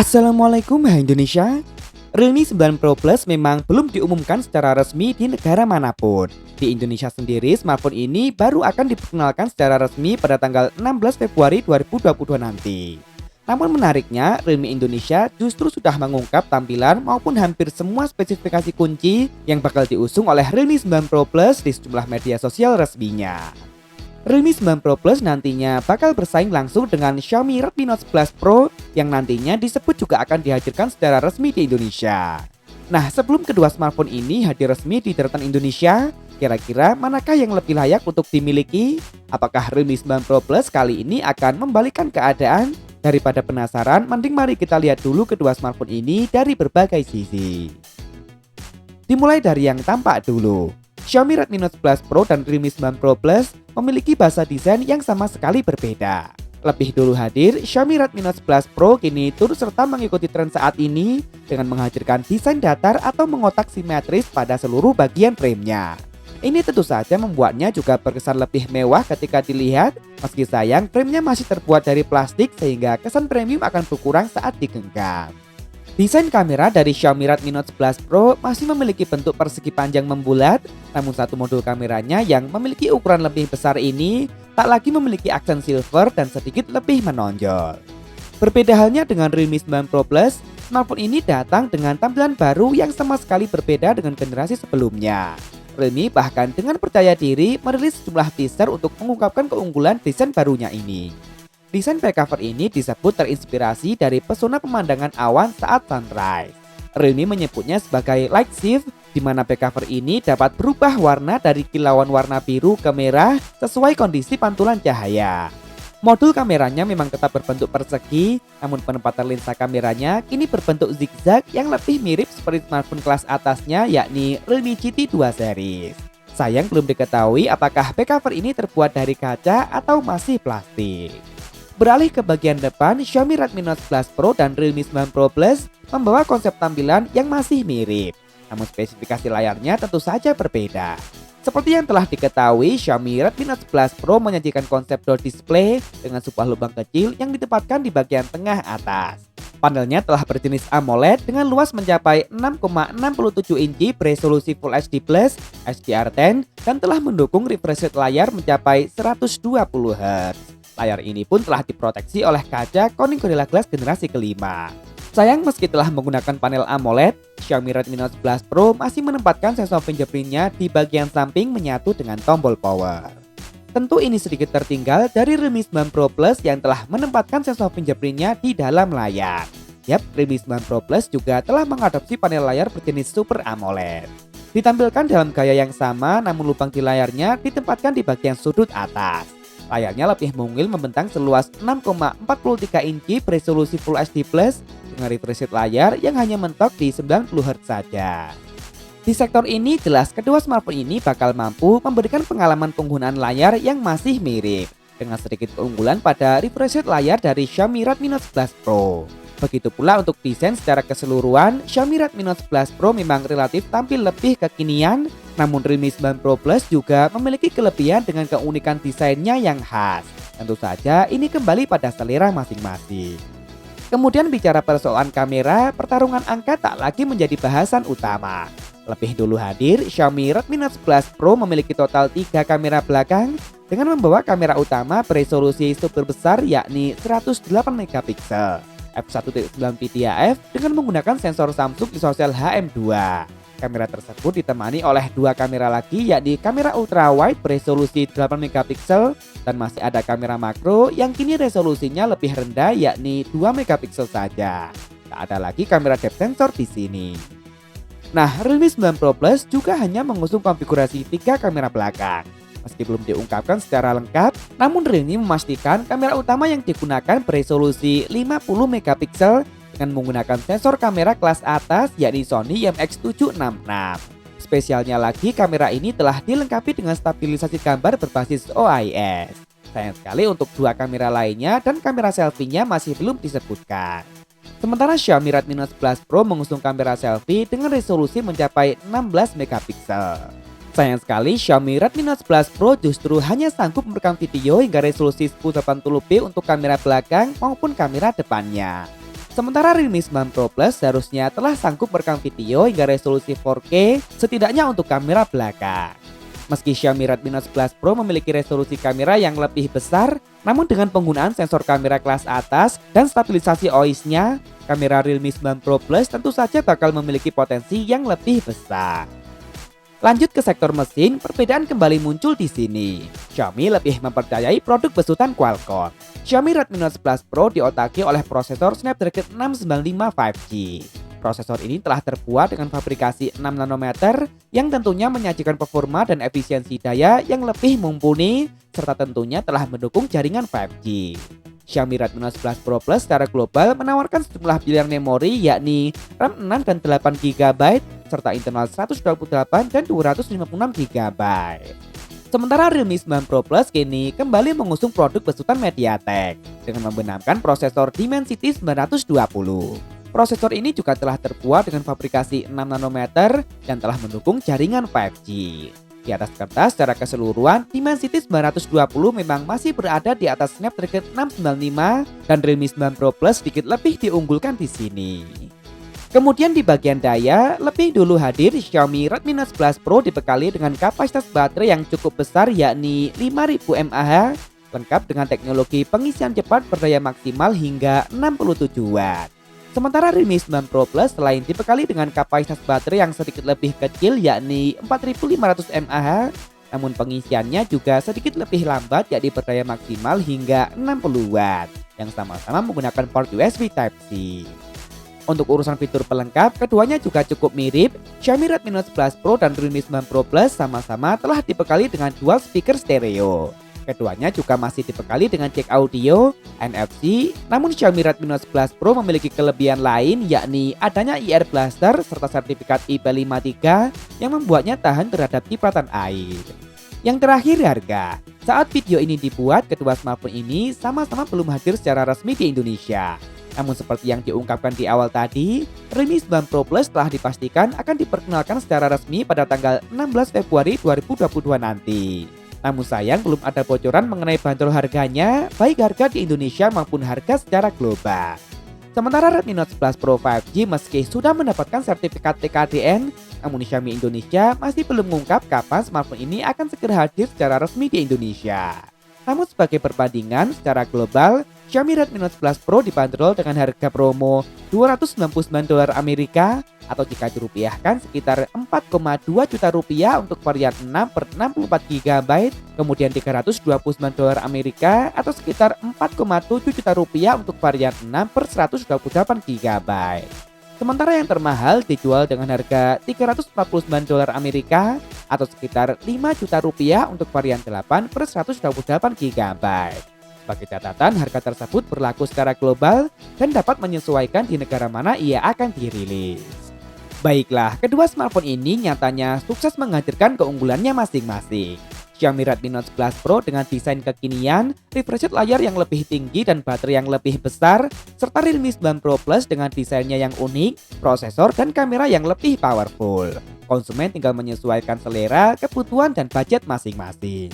Assalamualaikum hai Indonesia. Realme 9 Pro Plus memang belum diumumkan secara resmi di negara manapun. Di Indonesia sendiri, smartphone ini baru akan diperkenalkan secara resmi pada tanggal 16 Februari 2022 nanti. Namun menariknya, Realme Indonesia justru sudah mengungkap tampilan maupun hampir semua spesifikasi kunci yang bakal diusung oleh Realme 9 Pro Plus di sejumlah media sosial resminya. Realme 9 Pro Plus nantinya bakal bersaing langsung dengan Xiaomi Redmi Note 11 Pro yang nantinya disebut juga akan dihadirkan secara resmi di Indonesia. Nah, sebelum kedua smartphone ini hadir resmi di daratan Indonesia, kira-kira manakah yang lebih layak untuk dimiliki? Apakah Realme 9 Pro Plus kali ini akan membalikan keadaan? Daripada penasaran, mending mari kita lihat dulu kedua smartphone ini dari berbagai sisi. Dimulai dari yang tampak dulu. Xiaomi Redmi Note 11 Pro dan Realme 9 Pro Plus memiliki bahasa desain yang sama sekali berbeda. Lebih dulu hadir, Xiaomi Redmi Note 11 Pro kini turut serta mengikuti tren saat ini dengan menghadirkan desain datar atau mengotak simetris pada seluruh bagian framenya. Ini tentu saja membuatnya juga berkesan lebih mewah ketika dilihat, meski sayang framenya masih terbuat dari plastik sehingga kesan premium akan berkurang saat digenggam. Desain kamera dari Xiaomi Redmi Note 11 Pro masih memiliki bentuk persegi panjang membulat, namun satu modul kameranya yang memiliki ukuran lebih besar ini tak lagi memiliki aksen silver dan sedikit lebih menonjol. Berbeda halnya dengan Realme 9 Pro Plus, smartphone ini datang dengan tampilan baru yang sama sekali berbeda dengan generasi sebelumnya. Realme bahkan dengan percaya diri merilis sejumlah teaser untuk mengungkapkan keunggulan desain barunya ini. Desain back cover ini disebut terinspirasi dari pesona pemandangan awan saat sunrise. Realme menyebutnya sebagai light shift, di mana back cover ini dapat berubah warna dari kilauan warna biru ke merah sesuai kondisi pantulan cahaya. Modul kameranya memang tetap berbentuk persegi, namun penempatan lensa kameranya kini berbentuk zigzag yang lebih mirip seperti smartphone kelas atasnya, yakni Realme GT 2 series. Sayang belum diketahui apakah back cover ini terbuat dari kaca atau masih plastik. Beralih ke bagian depan, Xiaomi Redmi Note 11 Pro dan Realme 9 Pro Plus membawa konsep tampilan yang masih mirip. Namun spesifikasi layarnya tentu saja berbeda. Seperti yang telah diketahui, Xiaomi Redmi Note 11 Pro menyajikan konsep door display dengan sebuah lubang kecil yang ditempatkan di bagian tengah atas. Panelnya telah berjenis AMOLED dengan luas mencapai 6,67 inci beresolusi Full HD+, HDR10, dan telah mendukung refresh rate layar mencapai 120 Hz. Layar ini pun telah diproteksi oleh kaca Corning Gorilla Glass generasi kelima. Sayang meski telah menggunakan panel AMOLED, Xiaomi Redmi Note 11 Pro masih menempatkan sensor fingerprintnya di bagian samping menyatu dengan tombol power. Tentu ini sedikit tertinggal dari Realme 9 Pro Plus yang telah menempatkan sensor fingerprintnya di dalam layar. Yap, Realme 9 Pro Plus juga telah mengadopsi panel layar berjenis Super AMOLED. Ditampilkan dalam gaya yang sama, namun lubang di layarnya ditempatkan di bagian sudut atas. Layarnya lebih mungil membentang seluas 6,43 inci beresolusi Full HD+, dengan refresh rate layar yang hanya mentok di 90 Hz saja. Di sektor ini jelas kedua smartphone ini bakal mampu memberikan pengalaman penggunaan layar yang masih mirip, dengan sedikit keunggulan pada refresh rate layar dari Xiaomi Redmi Note 11 Pro. Begitu pula untuk desain secara keseluruhan, Xiaomi Redmi Note 11 Pro memang relatif tampil lebih kekinian, namun Realme 9 Pro Plus juga memiliki kelebihan dengan keunikan desainnya yang khas. Tentu saja ini kembali pada selera masing-masing. Kemudian bicara persoalan kamera, pertarungan angka tak lagi menjadi bahasan utama. Lebih dulu hadir, Xiaomi Redmi Note 11 Pro memiliki total 3 kamera belakang dengan membawa kamera utama beresolusi super besar yakni 108 megapiksel. f1.9 dengan menggunakan sensor Samsung ISOCELL HM2. Kamera tersebut ditemani oleh 2 kamera lagi yakni kamera ultra wide beresolusi 8 megapiksel dan masih ada kamera makro yang kini resolusinya lebih rendah yakni 2 megapiksel saja. Tak ada lagi kamera depth sensor di sini. Nah, Realme 9 Pro Plus juga hanya mengusung konfigurasi 3 kamera belakang. Meski belum diungkapkan secara lengkap, namun Realme memastikan kamera utama yang digunakan beresolusi 50 megapiksel dengan menggunakan sensor kamera kelas atas yakni Sony IMX766. Spesialnya lagi, kamera ini telah dilengkapi dengan stabilisasi gambar berbasis OIS. Sayang sekali untuk 2 kamera lainnya dan kamera selfie-nya masih belum disebutkan. Sementara Xiaomi Redmi Note 11 Pro mengusung kamera selfie dengan resolusi mencapai 16 megapiksel. Sayang sekali Xiaomi Redmi Note 11 Pro justru hanya sanggup merekam video hingga resolusi 1080p untuk kamera belakang maupun kamera depannya. Sementara Realme 9 Pro Plus seharusnya telah sanggup merekam video hingga resolusi 4K setidaknya untuk kamera belakang. Meski Xiaomi Redmi Note 11 Pro memiliki resolusi kamera yang lebih besar, namun dengan penggunaan sensor kamera kelas atas dan stabilisasi OIS-nya, kamera Realme 9 Pro Plus tentu saja bakal memiliki potensi yang lebih besar. Lanjut ke sektor mesin, perbedaan kembali muncul di sini. Xiaomi lebih mempercayai produk besutan Qualcomm. Xiaomi Redmi Note 11 Pro diotaki oleh prosesor Snapdragon 695 5G. Prosesor ini telah terbuat dengan fabrikasi 6 nanometer yang tentunya menyajikan performa dan efisiensi daya yang lebih mumpuni serta tentunya telah mendukung jaringan 5G. Xiaomi Redmi Note 11 Pro Plus secara global menawarkan sejumlah pilihan memori yakni RAM 6 dan 8GB serta internal 128 dan 256GB. Sementara Realme 9 Pro Plus kini kembali mengusung produk besutan MediaTek dengan membenamkan prosesor Dimensity 920. Prosesor ini juga telah terbuat dengan fabrikasi 6 nanometer dan telah mendukung jaringan 5G. Di atas kertas secara keseluruhan, Dimensity 920 memang masih berada di atas Snapdragon 695 dan Realme 9 Pro Plus sedikit lebih diunggulkan di sini. Kemudian di bagian daya, lebih dulu hadir Xiaomi Redmi Note 11 Pro dibekali dengan kapasitas baterai yang cukup besar yakni 5000 mAh, lengkap dengan teknologi pengisian cepat berdaya maksimal hingga 67 Watt. Sementara Realme 9 Pro Plus selain dibekali dengan kapasitas baterai yang sedikit lebih kecil yakni 4500 mAh, namun pengisiannya juga sedikit lebih lambat yakni berdaya maksimal hingga 60 Watt yang sama-sama menggunakan port USB Type-C. Untuk urusan fitur pelengkap, keduanya juga cukup mirip. Xiaomi Redmi Note 11 Pro dan Realme 9 Pro Plus sama-sama telah dibekali dengan dual speaker stereo. Keduanya juga masih dibekali dengan jack audio, NFC, namun Xiaomi Redmi Note 11 Pro memiliki kelebihan lain yakni adanya IR Blaster serta sertifikat IP53 yang membuatnya tahan terhadap cipratan air. Yang terakhir harga. Saat video ini dibuat, kedua smartphone ini sama-sama belum hadir secara resmi di Indonesia. Namun seperti yang diungkapkan di awal tadi, Realme 9 Pro Plus telah dipastikan akan diperkenalkan secara resmi pada tanggal 16 Februari 2022 nanti. Namun sayang belum ada bocoran mengenai bandrol harganya, baik harga di Indonesia maupun harga secara global. Sementara Redmi Note 11 Pro 5G meski sudah mendapatkan sertifikat TKDN, namun Xiaomi Indonesia masih belum mengungkap kapan smartphone ini akan segera hadir secara resmi di Indonesia. Namun sebagai perbandingan secara global, Xiaomi Redmi Note 11 Pro dibanderol dengan harga promo $299 Amerika atau jika dirupiahkan sekitar 4,2 juta rupiah untuk varian 6 per 64GB, kemudian $329 Amerika atau sekitar 4,7 juta rupiah untuk varian 6 per 128GB. Sementara yang termahal dijual dengan harga $349 Amerika atau sekitar 5 juta rupiah untuk varian 8 per 128GB. Sebagai catatan, harga tersebut berlaku secara global dan dapat menyesuaikan di negara mana ia akan dirilis. Baiklah, kedua smartphone ini nyatanya sukses menghadirkan keunggulannya masing-masing. Xiaomi Redmi Note 11 Pro dengan desain kekinian, refresh rate layar yang lebih tinggi dan baterai yang lebih besar, serta Realme 9 Pro Plus dengan desainnya yang unik, prosesor dan kamera yang lebih powerful. Konsumen tinggal menyesuaikan selera, kebutuhan dan budget masing-masing.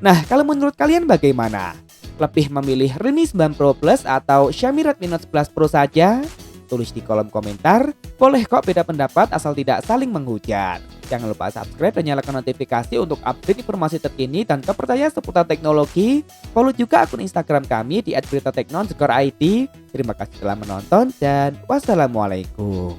Nah, kalau menurut kalian bagaimana? Lebih memilih Realme 9 Pro Plus atau Xiaomi Redmi Note 11 Pro saja? Tulis di kolom komentar. Boleh kok beda pendapat asal tidak saling menghujat. Jangan lupa subscribe dan nyalakan notifikasi untuk update informasi terkini dan terpercaya seputar teknologi. Follow juga akun Instagram kami di @beritatekno_id. Terima kasih telah menonton dan wassalamualaikum.